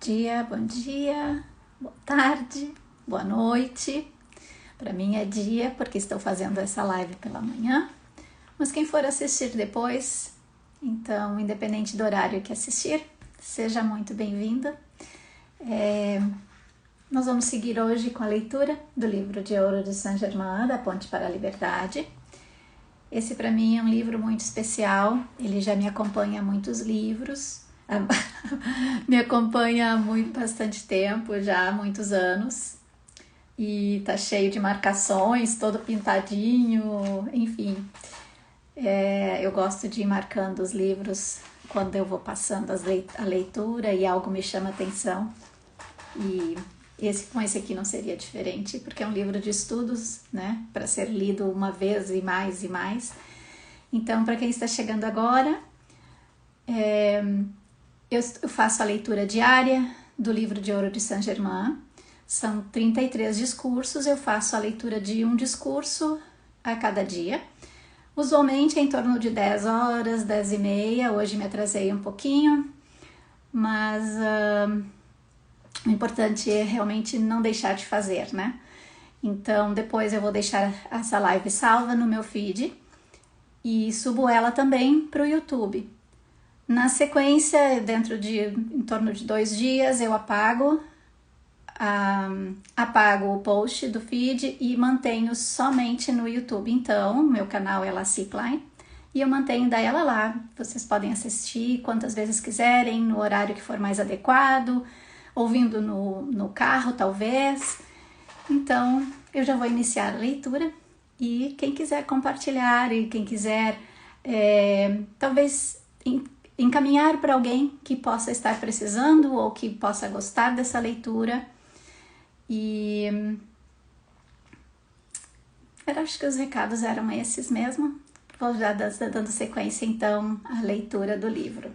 bom dia, boa tarde, boa noite. Para mim é dia porque estou fazendo essa live pela manhã, mas quem for assistir depois, então independente do horário que assistir, seja muito bem-vinda. Nós vamos seguir hoje com a leitura do livro de ouro de Saint-Germain, Da Ponte para a Liberdade. Esse para mim é um livro muito especial, ele já me acompanha há muitos livros, me acompanha há bastante tempo, já há muitos anos, e tá cheio de marcações, todo pintadinho, enfim. Eu gosto de ir marcando os livros quando eu vou passando a leitura e algo me chama atenção, e com esse aqui não seria diferente, porque é um livro de estudos, né, para ser lido uma vez e mais e mais. Então, para quem está chegando agora, eu faço a leitura diária do livro de ouro de Saint-Germain. São 33 discursos, eu faço a leitura de um discurso a cada dia. Usualmente é em torno de 10 horas, 10 e meia, hoje me atrasei um pouquinho, mas o importante é realmente não deixar de fazer, né? Então, depois eu vou deixar essa live salva no meu feed e subo ela também para o YouTube. Na sequência, em torno de 2 dias, eu apago o post do feed e mantenho somente no YouTube. Então, meu canal é Laci Klein e eu mantenho ela lá. Vocês podem assistir quantas vezes quiserem, no horário que for mais adequado, ouvindo no carro, talvez. Então, eu já vou iniciar a leitura e quem quiser compartilhar e quem quiser, talvez encaminhar para alguém que possa estar precisando ou que possa gostar dessa leitura. E eu acho que os recados eram esses mesmo. Vou já dando sequência, então, à leitura do livro.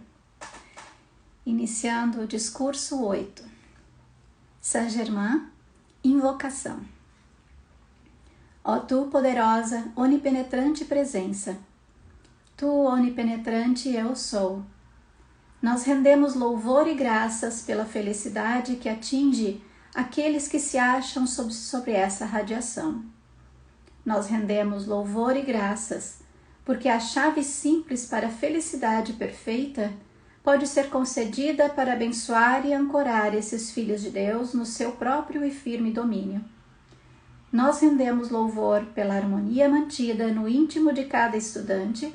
Iniciando o discurso 8. Saint-Germain, invocação. Ó tu, poderosa, onipenetrante presença, tu, onipenetrante eu sou. Nós rendemos louvor e graças pela felicidade que atinge aqueles que se acham sobre essa radiação. Nós rendemos louvor e graças porque a chave simples para a felicidade perfeita pode ser concedida para abençoar e ancorar esses filhos de Deus no seu próprio e firme domínio. Nós rendemos louvor pela harmonia mantida no íntimo de cada estudante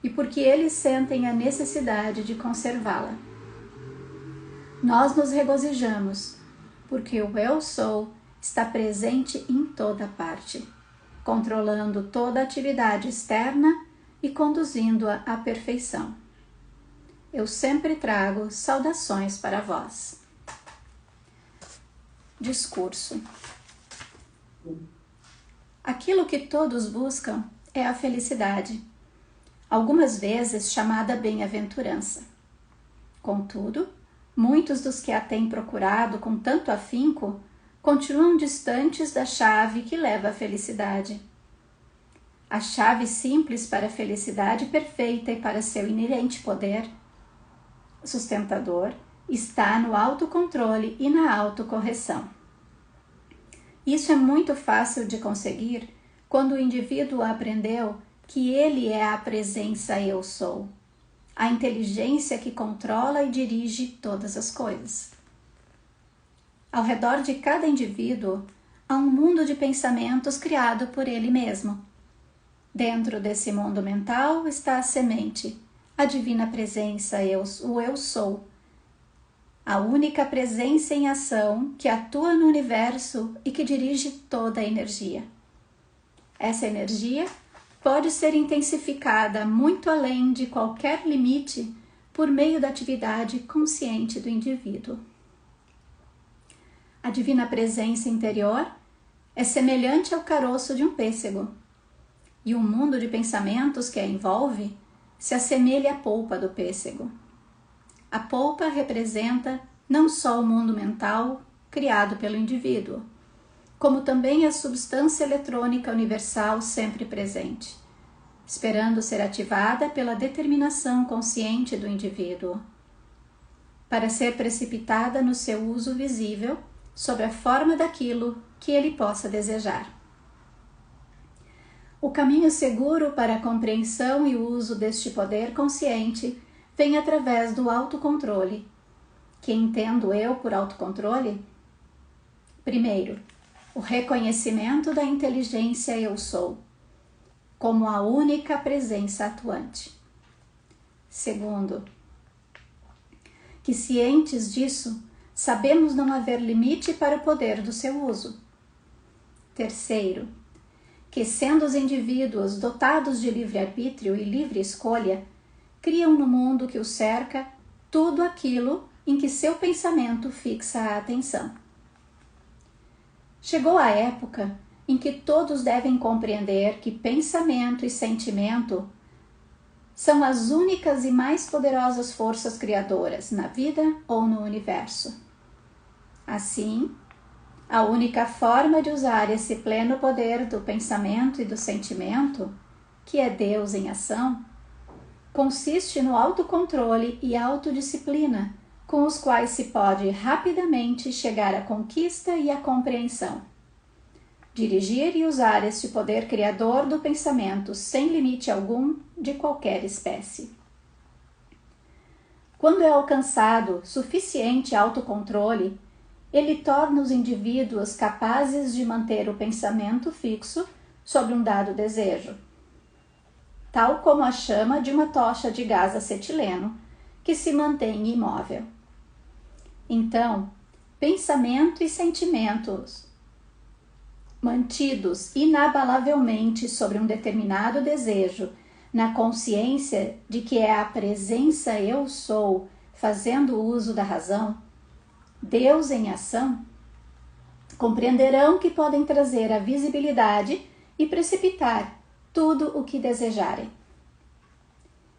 e porque eles sentem a necessidade de conservá-la. Nós nos regozijamos porque o Eu Sou está presente em toda parte, controlando toda a atividade externa e conduzindo-a à perfeição. Eu sempre trago saudações para vós. Discurso. Aquilo que todos buscam é a felicidade, algumas vezes chamada bem-aventurança. Contudo, muitos dos que a têm procurado com tanto afinco continuam distantes da chave que leva à felicidade. A chave simples para a felicidade perfeita e para seu inerente poder sustentador está no autocontrole e na autocorreção. Isso é muito fácil de conseguir quando o indivíduo aprendeu que ele é a presença Eu Sou, a inteligência que controla e dirige todas as coisas. Ao redor de cada indivíduo há um mundo de pensamentos criado por ele mesmo. Dentro desse mundo mental está a semente, a divina presença, o Eu Sou, a única presença em ação que atua no universo e que dirige toda a energia. Essa energia pode ser intensificada muito além de qualquer limite por meio da atividade consciente do indivíduo. A divina presença interior é semelhante ao caroço de um pêssego, e o mundo de pensamentos que a envolve se assemelha à polpa do pêssego. A polpa representa não só o mundo mental criado pelo indivíduo, como também a substância eletrônica universal sempre presente, esperando ser ativada pela determinação consciente do indivíduo. para ser precipitada no seu uso visível, sob a forma daquilo que ele possa desejar. O caminho seguro para a compreensão e o uso deste poder consciente vem através do autocontrole. Que entendo eu por autocontrole? Primeiro, o reconhecimento da inteligência eu sou, como a única presença atuante. Segundo, que cientes disso, sabemos não haver limite para o poder do seu uso. Terceiro, que sendo os indivíduos dotados de livre-arbítrio e livre escolha, criam no mundo que os cerca tudo aquilo em que seu pensamento fixa a atenção. Chegou a época em que todos devem compreender que pensamento e sentimento são as únicas e mais poderosas forças criadoras na vida ou no universo. Assim, a única forma de usar esse pleno poder do pensamento e do sentimento, que é Deus em ação, consiste no autocontrole e autodisciplina, com os quais se pode rapidamente chegar à conquista e à compreensão. Dirigir e usar este poder criador do pensamento sem limite algum de qualquer espécie. Quando é alcançado suficiente autocontrole, ele torna os indivíduos capazes de manter o pensamento fixo sobre um dado desejo, tal como a chama de uma tocha de gás acetileno, que se mantém imóvel. Então, pensamento e sentimentos mantidos inabalavelmente sobre um determinado desejo, na consciência de que é a presença eu sou, fazendo uso da razão, Deus em ação, compreenderão que podem trazer a visibilidade e precipitar tudo o que desejarem.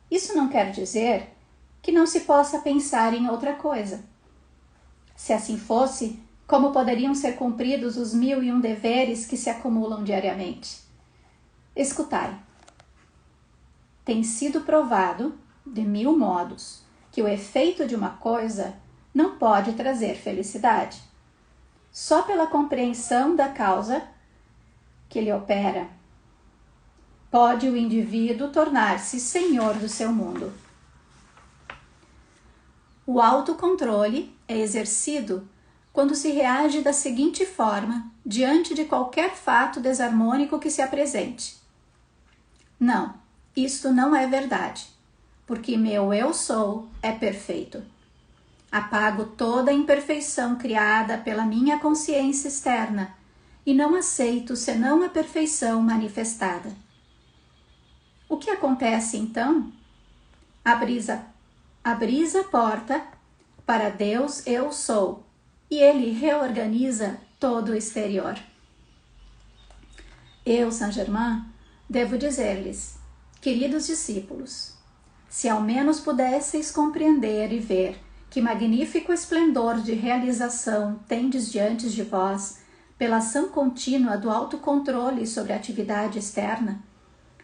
Isso não quer dizer que não se possa pensar em outra coisa. Se assim fosse, como poderiam ser cumpridos os 1001 deveres que se acumulam diariamente? Escutai. Tem sido provado, de 1000 modos, que o efeito de uma coisa não pode trazer felicidade. Só pela compreensão da causa que lhe opera, pode o indivíduo tornar-se senhor do seu mundo. O autocontrole é exercido quando se reage da seguinte forma diante de qualquer fato desarmônico que se apresente. Não, isto não é verdade, porque meu eu sou é perfeito. Apago toda a imperfeição criada pela minha consciência externa e não aceito senão a perfeição manifestada. O que acontece então? Abris a porta para Deus eu sou, e ele reorganiza todo o exterior. Eu, Saint Germain, devo dizer-lhes, queridos discípulos, se ao menos pudesseis compreender e ver que magnífico esplendor de realização tendes diante de vós pela ação contínua do autocontrole sobre a atividade externa,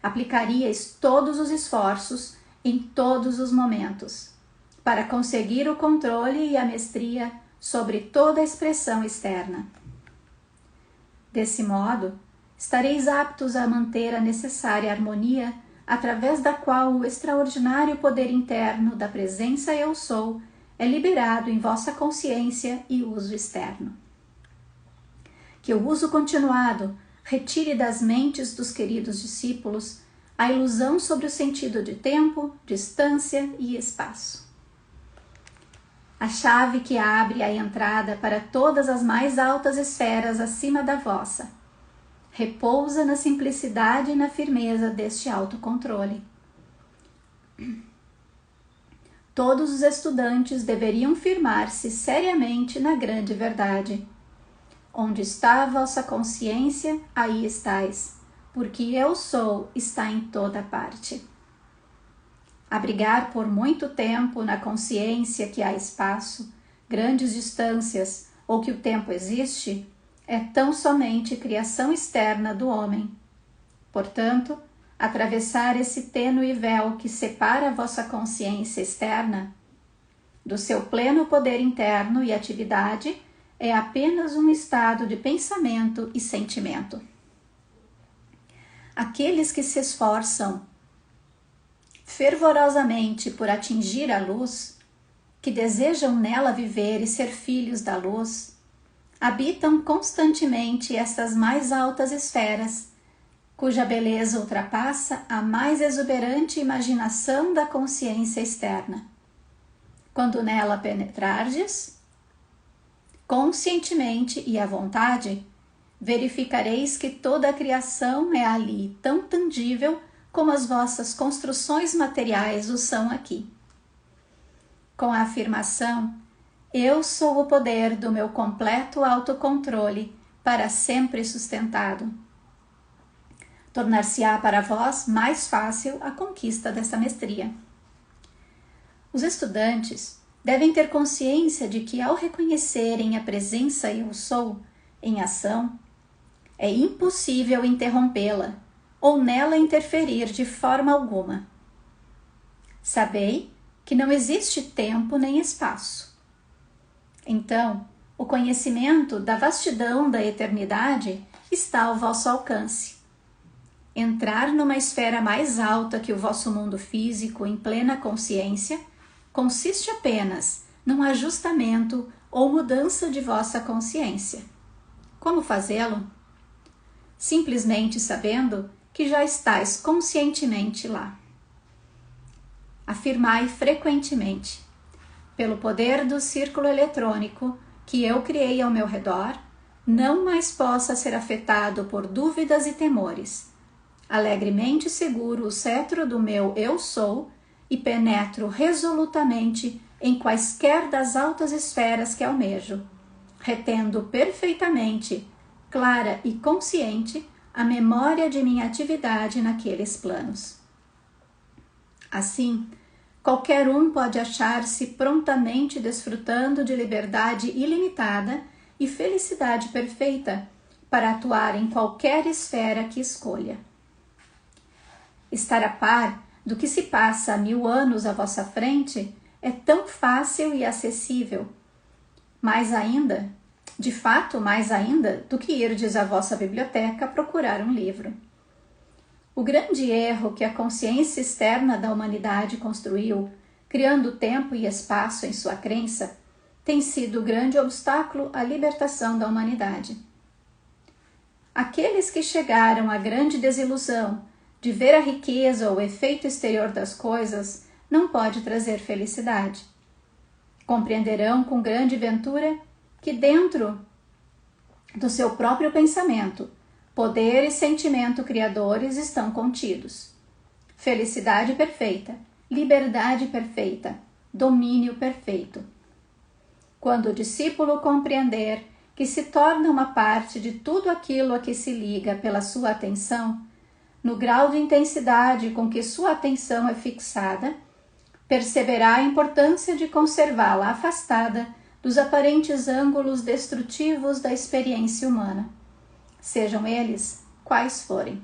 aplicaríeis todos os esforços em todos os momentos para conseguir o controle e a mestria sobre toda a expressão externa. Desse modo, estareis aptos a manter a necessária harmonia através da qual o extraordinário poder interno da presença eu sou é liberado em vossa consciência e uso externo. Que o uso continuado retire das mentes dos queridos discípulos a ilusão sobre o sentido de tempo, distância e espaço. A chave que abre a entrada para todas as mais altas esferas acima da vossa repousa na simplicidade e na firmeza deste autocontrole. Todos os estudantes deveriam firmar-se seriamente na grande verdade. Onde está a vossa consciência, aí estáis, porque eu sou está em toda parte. Abrigar por muito tempo na consciência que há espaço, grandes distâncias ou que o tempo existe, é tão somente criação externa do homem. Portanto, atravessar esse tênue véu que separa a vossa consciência externa do seu pleno poder interno e atividade é apenas um estado de pensamento e sentimento. Aqueles que se esforçam fervorosamente por atingir a luz, que desejam nela viver e ser filhos da luz, habitam constantemente estas mais altas esferas, cuja beleza ultrapassa a mais exuberante imaginação da consciência externa. Quando nela penetrardes, conscientemente e à vontade, verificareis que toda a criação é ali tão tangível como as vossas construções materiais o são aqui. Com a afirmação, eu sou o poder do meu completo autocontrole para sempre sustentado, tornar-se-á para vós mais fácil a conquista dessa mestria. Os estudantes devem ter consciência de que, ao reconhecerem a presença eu sou em ação, é impossível interrompê-la ou nela interferir de forma alguma. Sabei que não existe tempo nem espaço. Então, o conhecimento da vastidão da eternidade está ao vosso alcance. Entrar numa esfera mais alta que o vosso mundo físico em plena consciência consiste apenas num ajustamento ou mudança de vossa consciência. Como fazê-lo? Simplesmente sabendo que já estáis conscientemente lá. Afirmai frequentemente: pelo poder do círculo eletrônico que eu criei ao meu redor, não mais possa ser afetado por dúvidas e temores. Alegremente seguro o cetro do meu eu sou e penetro resolutamente em quaisquer das altas esferas que almejo, retendo perfeitamente, clara e consciente, a memória de minha atividade naqueles planos. Assim, qualquer um pode achar-se prontamente desfrutando de liberdade ilimitada e felicidade perfeita para atuar em qualquer esfera que escolha. Estar a par do que se passa há 1000 anos à vossa frente é tão fácil e acessível, mais ainda do que irdes à vossa biblioteca procurar um livro. O grande erro que a consciência externa da humanidade construiu, criando tempo e espaço em sua crença, tem sido o grande obstáculo à libertação da humanidade. Aqueles que chegaram à grande desilusão de ver a riqueza ou o efeito exterior das coisas não pode trazer felicidade. Compreenderão com grande ventura que dentro do seu próprio pensamento, poder e sentimento criadores estão contidos. Felicidade perfeita, liberdade perfeita, domínio perfeito. Quando o discípulo compreender que se torna uma parte de tudo aquilo a que se liga pela sua atenção, no grau de intensidade com que sua atenção é fixada, perceberá a importância de conservá-la afastada dos aparentes ângulos destrutivos da experiência humana, sejam eles quais forem.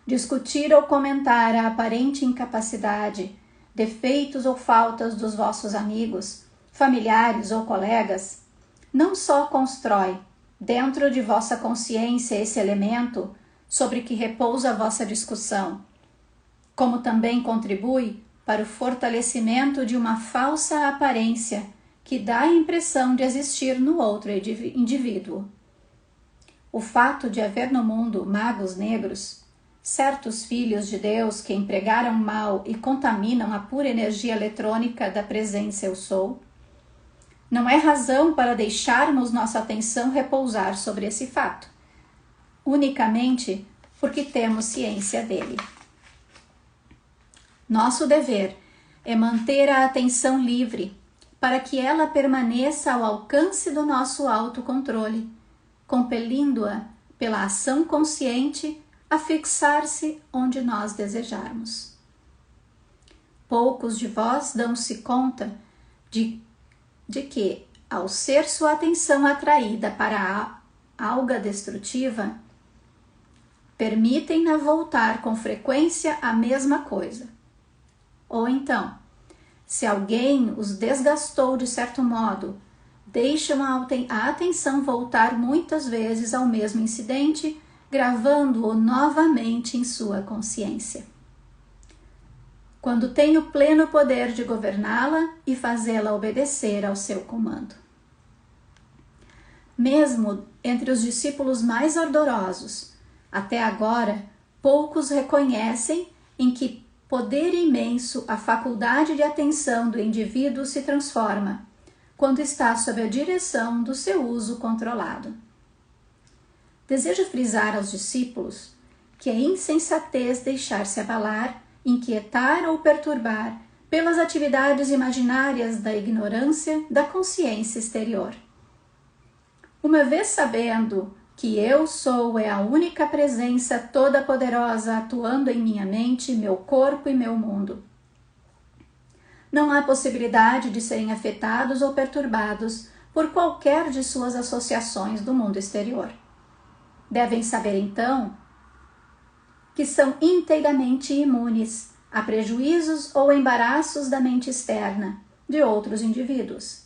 Discutir ou comentar a aparente incapacidade, defeitos ou faltas dos vossos amigos, familiares ou colegas, não só constrói dentro de vossa consciência esse elemento sobre que repousa a vossa discussão, como também contribui para o fortalecimento de uma falsa aparência que dá a impressão de existir no outro indivíduo. O fato de haver no mundo magos negros, certos filhos de Deus que empregaram mal e contaminam a pura energia eletrônica da presença eu sou, não é razão para deixarmos nossa atenção repousar sobre esse fato, unicamente porque temos ciência dele. Nosso dever é manter a atenção livre para que ela permaneça ao alcance do nosso autocontrole, compelindo-a pela ação consciente a fixar-se onde nós desejarmos. Poucos de vós dão-se conta de que, ao ser sua atenção atraída para a alga destrutiva, permitem-na voltar com frequência à mesma coisa. Ou então, Se alguém os desgastou de certo modo, deixam a atenção voltar muitas vezes ao mesmo incidente, gravando-o novamente em sua consciência. Quando tem o pleno poder de governá-la e fazê-la obedecer ao seu comando. Mesmo entre os discípulos mais ardorosos, até agora, poucos reconhecem em que poder imenso a faculdade de atenção do indivíduo se transforma, quando está sob a direção do seu uso controlado. Desejo frisar aos discípulos que é insensatez deixar-se abalar, inquietar ou perturbar pelas atividades imaginárias da ignorância da consciência exterior. Uma vez sabendo que eu sou a única presença toda-poderosa atuando em minha mente, meu corpo e meu mundo, não há possibilidade de serem afetados ou perturbados por qualquer de suas associações do mundo exterior. Devem saber, então, que são inteiramente imunes a prejuízos ou embaraços da mente externa de outros indivíduos,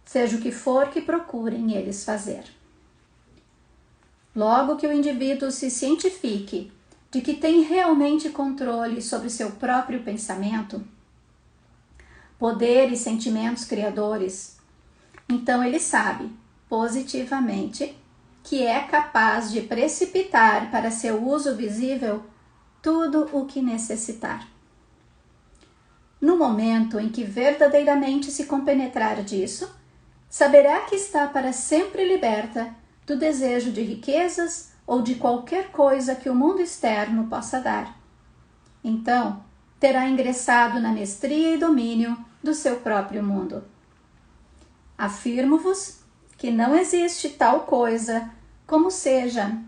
seja o que for que procurem eles fazer. Logo que o indivíduo se cientifique de que tem realmente controle sobre seu próprio pensamento, poder e sentimentos criadores, então ele sabe, positivamente, que é capaz de precipitar para seu uso visível tudo o que necessitar. No momento em que verdadeiramente se compenetrar disso, saberá que está para sempre liberta do desejo de riquezas ou de qualquer coisa que o mundo externo possa dar. Então, terá ingressado na mestria e domínio do seu próprio mundo. Afirmo-vos que não existe tal coisa como seja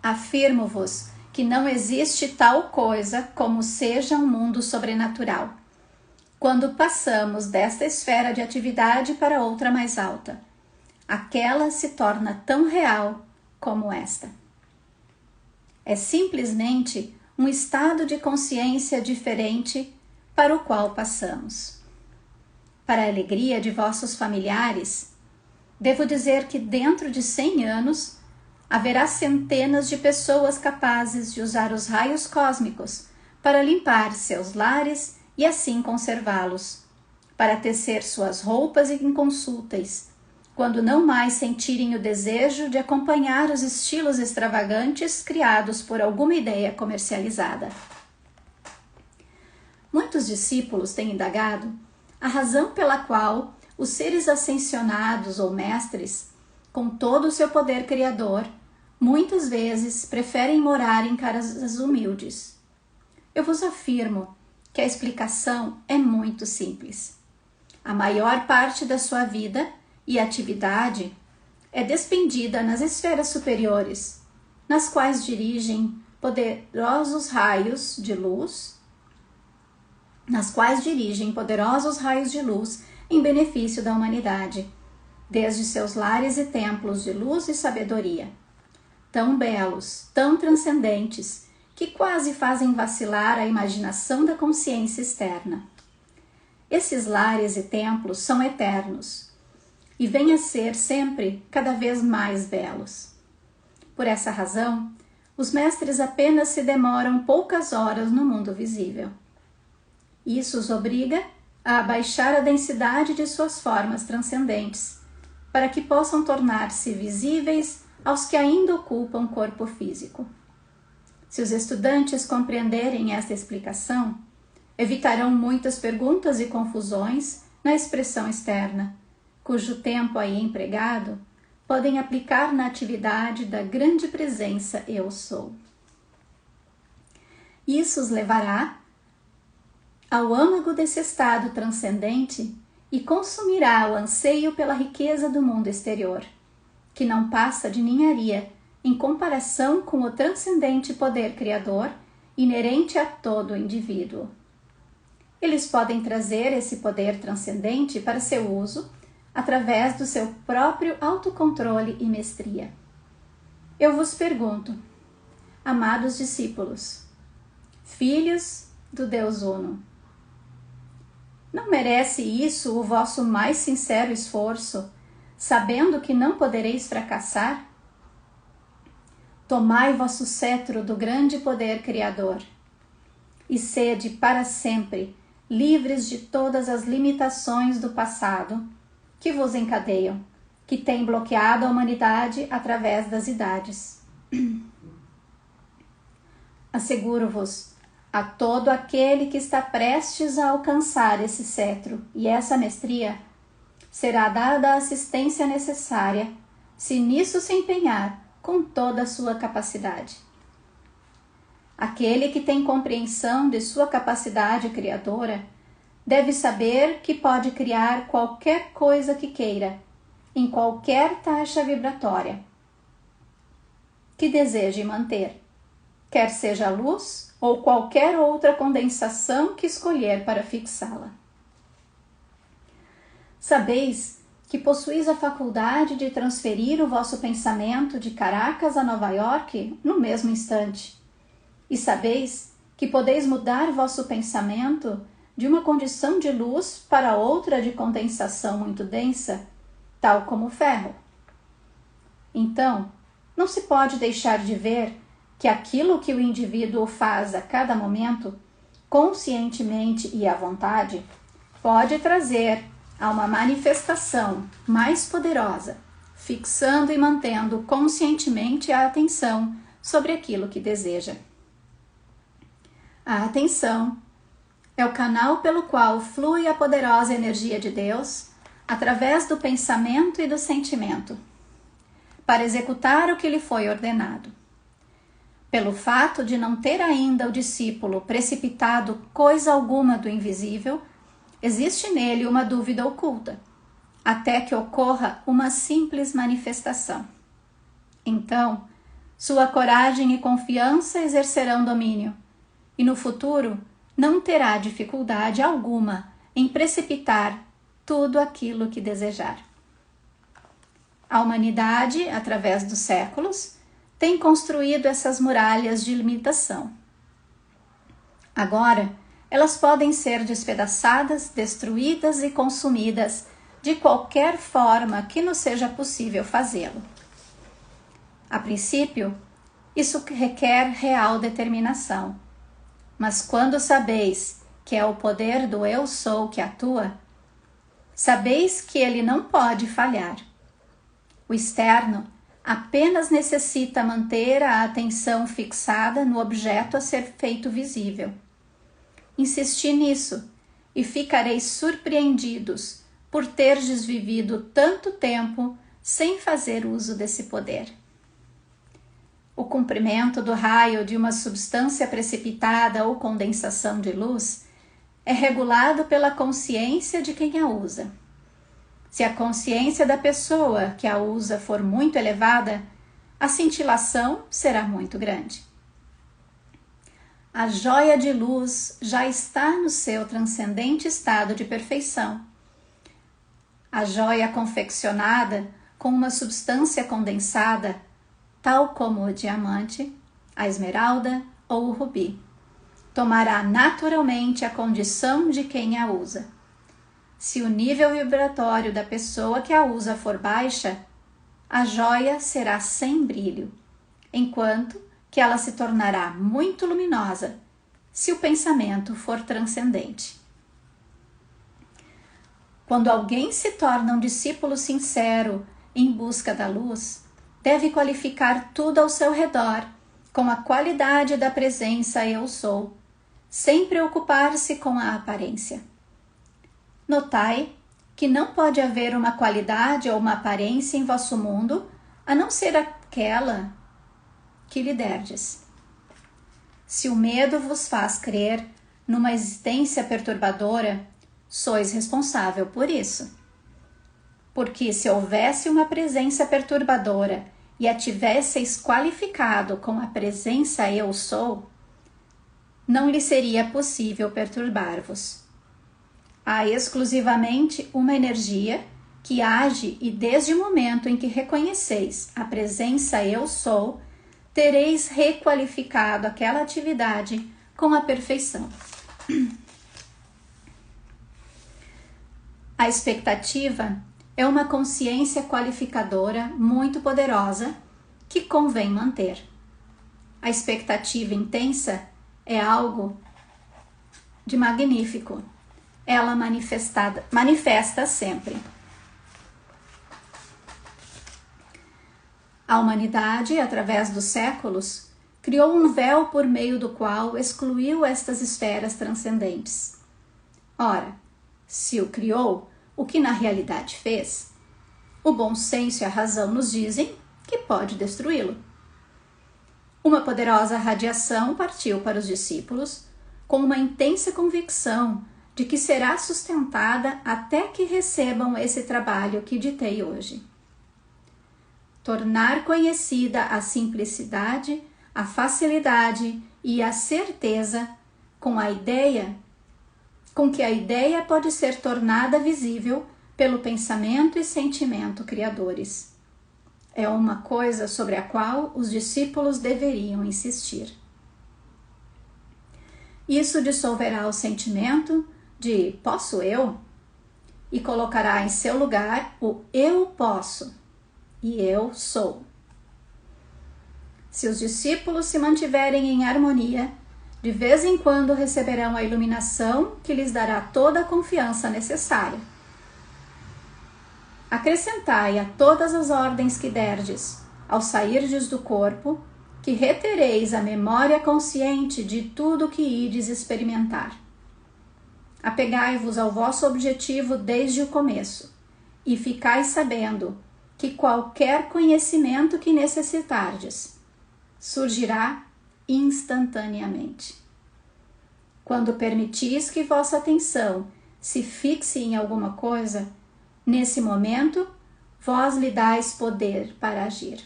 Afirmo-vos que não existe tal coisa como seja um mundo sobrenatural, quando passamos desta esfera de atividade para outra mais alta. Aquela se torna tão real como esta. É simplesmente um estado de consciência diferente para o qual passamos. Para a alegria de vossos familiares, devo dizer que dentro de 100 anos haverá centenas de pessoas capazes de usar os raios cósmicos para limpar seus lares e assim conservá-los, para tecer suas roupas inconsultas, quando não mais sentirem o desejo de acompanhar os estilos extravagantes criados por alguma ideia comercializada. Muitos discípulos têm indagado a razão pela qual os seres ascensionados ou mestres, com todo o seu poder criador, muitas vezes preferem morar em casas humildes. Eu vos afirmo que a explicação é muito simples. A maior parte da sua vida e atividade é despendida nas esferas superiores, nas quais dirigem poderosos raios de luz, em benefício da humanidade, desde seus lares e templos de luz e sabedoria, tão belos, tão transcendentes, que quase fazem vacilar a imaginação da consciência externa. Esses lares e templos são eternos e vêm a ser sempre cada vez mais belos. Por essa razão, os mestres apenas se demoram poucas horas no mundo visível. Isso os obriga a abaixar a densidade de suas formas transcendentes, para que possam tornar-se visíveis aos que ainda ocupam corpo físico. Se os estudantes compreenderem esta explicação, evitarão muitas perguntas e confusões na expressão externa, cujo tempo aí empregado podem aplicar na atividade da grande presença Eu Sou. Isso os levará ao âmago desse estado transcendente e consumirá o anseio pela riqueza do mundo exterior, que não passa de ninharia em comparação com o transcendente poder criador inerente a todo o indivíduo. Eles podem trazer esse poder transcendente para seu uso através do seu próprio autocontrole e mestria. Eu vos pergunto, amados discípulos, filhos do Deus Uno, não merece isso o vosso mais sincero esforço, sabendo que não podereis fracassar? Tomai vosso cetro do grande poder criador e sede para sempre livres de todas as limitações do passado que vos encadeiam, que têm bloqueado a humanidade através das idades. Asseguro-vos, a todo aquele que está prestes a alcançar esse cetro e essa mestria, será dada a assistência necessária, se nisso se empenhar com toda a sua capacidade. Aquele que tem compreensão de sua capacidade criadora deve saber que pode criar qualquer coisa que queira, em qualquer taxa vibratória que deseje manter, quer seja a luz ou qualquer outra condensação que escolher para fixá-la. Sabeis que possuís a faculdade de transferir o vosso pensamento de Caracas a Nova York no mesmo instante. E sabeis que podeis mudar vosso pensamento de uma condição de luz para outra de condensação muito densa, tal como o ferro. Então, não se pode deixar de ver que aquilo que o indivíduo faz a cada momento, conscientemente e à vontade, pode trazer a uma manifestação mais poderosa, fixando e mantendo conscientemente a atenção sobre aquilo que deseja. A atenção é o canal pelo qual flui a poderosa energia de Deus através do pensamento e do sentimento, para executar o que lhe foi ordenado. Pelo fato de não ter ainda o discípulo precipitado coisa alguma do invisível, existe nele uma dúvida oculta, até que ocorra uma simples manifestação. Então, sua coragem e confiança exercerão domínio, e no futuro não terá dificuldade alguma em precipitar tudo aquilo que desejar. A humanidade, através dos séculos, tem construído essas muralhas de limitação. Agora, elas podem ser despedaçadas, destruídas e consumidas de qualquer forma que nos seja possível fazê-lo. A princípio, isso requer real determinação. Mas quando sabeis que é o poder do Eu Sou que atua, sabeis que ele não pode falhar. O externo apenas necessita manter a atenção fixada no objeto a ser feito visível. Insisti nisso e ficareis surpreendidos por terdes vivido tanto tempo sem fazer uso desse poder. O comprimento do raio de uma substância precipitada ou condensação de luz é regulado pela consciência de quem a usa. Se a consciência da pessoa que a usa for muito elevada, a cintilação será muito grande. A joia de luz já está no seu transcendente estado de perfeição. A joia confeccionada com uma substância condensada, tal como o diamante, a esmeralda ou o rubi, tomará naturalmente a condição de quem a usa. Se o nível vibratório da pessoa que a usa for baixa, a joia será sem brilho, enquanto que ela se tornará muito luminosa se o pensamento for transcendente. Quando alguém se torna um discípulo sincero em busca da luz, deve qualificar tudo ao seu redor com a qualidade da presença Eu Sou, sem preocupar-se com a aparência. Notai que não pode haver uma qualidade ou uma aparência em vosso mundo a não ser aquela que lhe derdes. Se o medo vos faz crer numa existência perturbadora, sois responsável por isso. Porque se houvesse uma presença perturbadora e a tivesseis qualificado com a presença Eu Sou, não lhe seria possível perturbar-vos. Há exclusivamente uma energia que age, e desde o momento em que reconheceis a presença eu sou, tereis requalificado aquela atividade com a perfeição. A expectativa é uma consciência qualificadora muito poderosa que convém manter. A expectativa intensa é algo de magnífico. Ela manifesta sempre. A humanidade, através dos séculos, criou um véu por meio do qual excluiu estas esferas transcendentes. Ora, se o criou, o que na realidade fez? O bom senso e a razão nos dizem que pode destruí-lo. Uma poderosa radiação partiu para os discípulos com uma intensa convicção de que será sustentada até que recebam esse trabalho que ditei hoje. Tornar conhecida a simplicidade, a facilidade e a certeza com que a ideia pode ser tornada visível pelo pensamento e sentimento criadores. É uma coisa sobre a qual os discípulos deveriam insistir. Isso dissolverá o sentimento de posso eu e colocará em seu lugar o eu posso e eu sou. Se os discípulos se mantiverem em harmonia, de vez em quando receberão a iluminação que lhes dará toda a confiança necessária. Acrescentai a todas as ordens que derdes, ao sairdes do corpo, que retereis a memória consciente de tudo que ides experimentar. Apegai-vos ao vosso objetivo desde o começo, e ficai sabendo que qualquer conhecimento que necessitardes surgirá instantaneamente. Quando permitis que vossa atenção se fixe em alguma coisa, nesse momento, vós lhe dais poder para agir.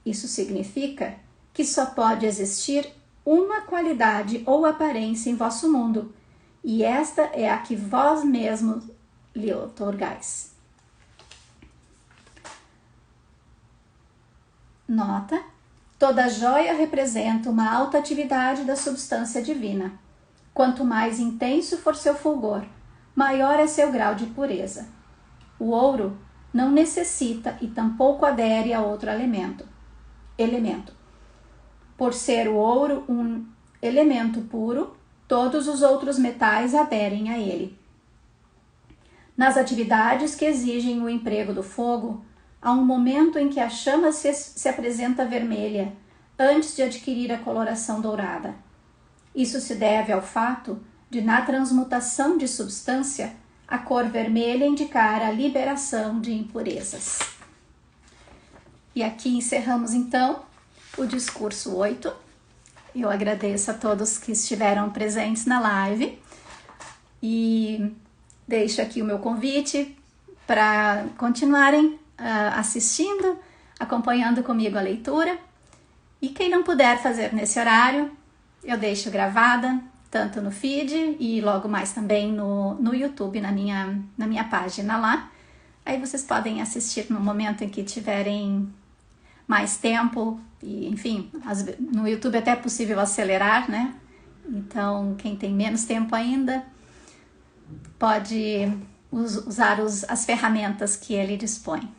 Isso significa que só pode existir uma qualidade ou aparência em vosso mundo, e esta é a que vós mesmos lhe outorgais. Nota: toda joia representa uma alta atividade da substância divina. Quanto mais intenso for seu fulgor, maior é seu grau de pureza. O ouro não necessita e tampouco adere a outro elemento. Por ser o ouro um elemento puro, todos os outros metais aderem a ele. Nas atividades que exigem o emprego do fogo, há um momento em que a chama se apresenta vermelha, antes de adquirir a coloração dourada. Isso se deve ao fato de, na transmutação de substância, a cor vermelha indicar a liberação de impurezas. E aqui encerramos então o discurso 8. Eu agradeço a todos que estiveram presentes na live e deixo aqui o meu convite para continuarem assistindo, acompanhando comigo a leitura. E quem não puder fazer nesse horário, eu deixo gravada, tanto no feed e logo mais também no YouTube, na minha página lá. Aí vocês podem assistir no momento em que tiverem mais tempo. E, enfim, no YouTube até é possível acelerar, né? Então, quem tem menos tempo ainda, pode usar as ferramentas que ele dispõe.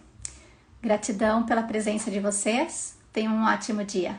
Gratidão pela presença de vocês. Tenham um ótimo dia.